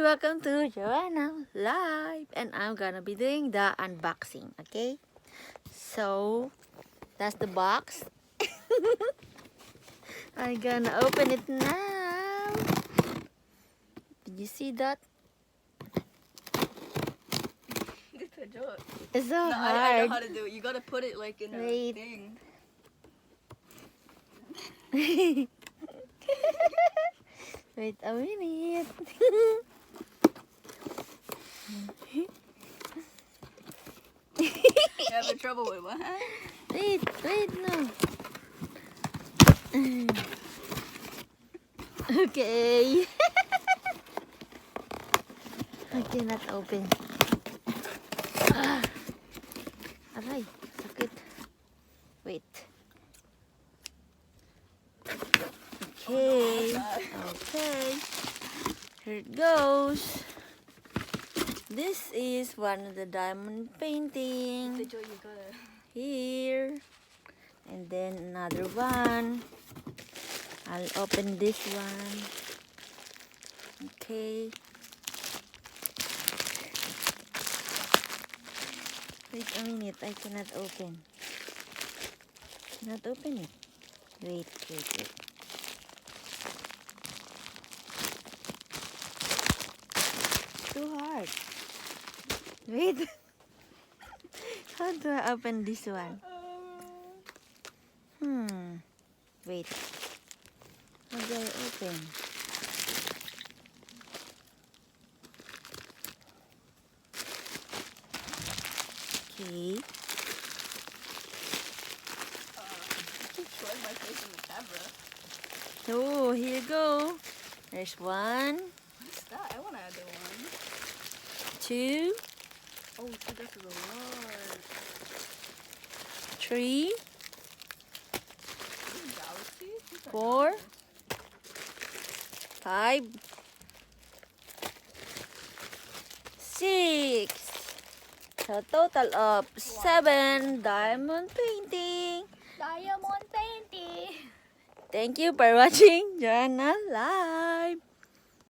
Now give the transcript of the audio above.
welcome to Joanna Live, and I'm gonna be doing the unboxing, okay? So, that's the box. I'm gonna open it now. Did you see that? It's so No, hard. I know how to do it. You gotta put it like in a Wait. thing. Wait a minute. You having trouble with what? Wait, no. Okay. I cannot open. Aray, sakit. Wait. Okay. Here it goes. This is one of the diamond painting. You gotta. Here. And then another one. I'll open this one. Okay. Wait a minute, I cannot open. Cannot open it. Wait. Too hard. Wait. How do I open this one? Wait. How do I open? Okay. Keep showing my face in the camera. Oh, here you go. There's one, What's that? I wanna add the one. 2, Oh, so this is a lot. 3, These galaxies? These are 4, nice. 5, 6. So total of 7 diamond painting. Diamond painting. Thank you for watching Joanna Live.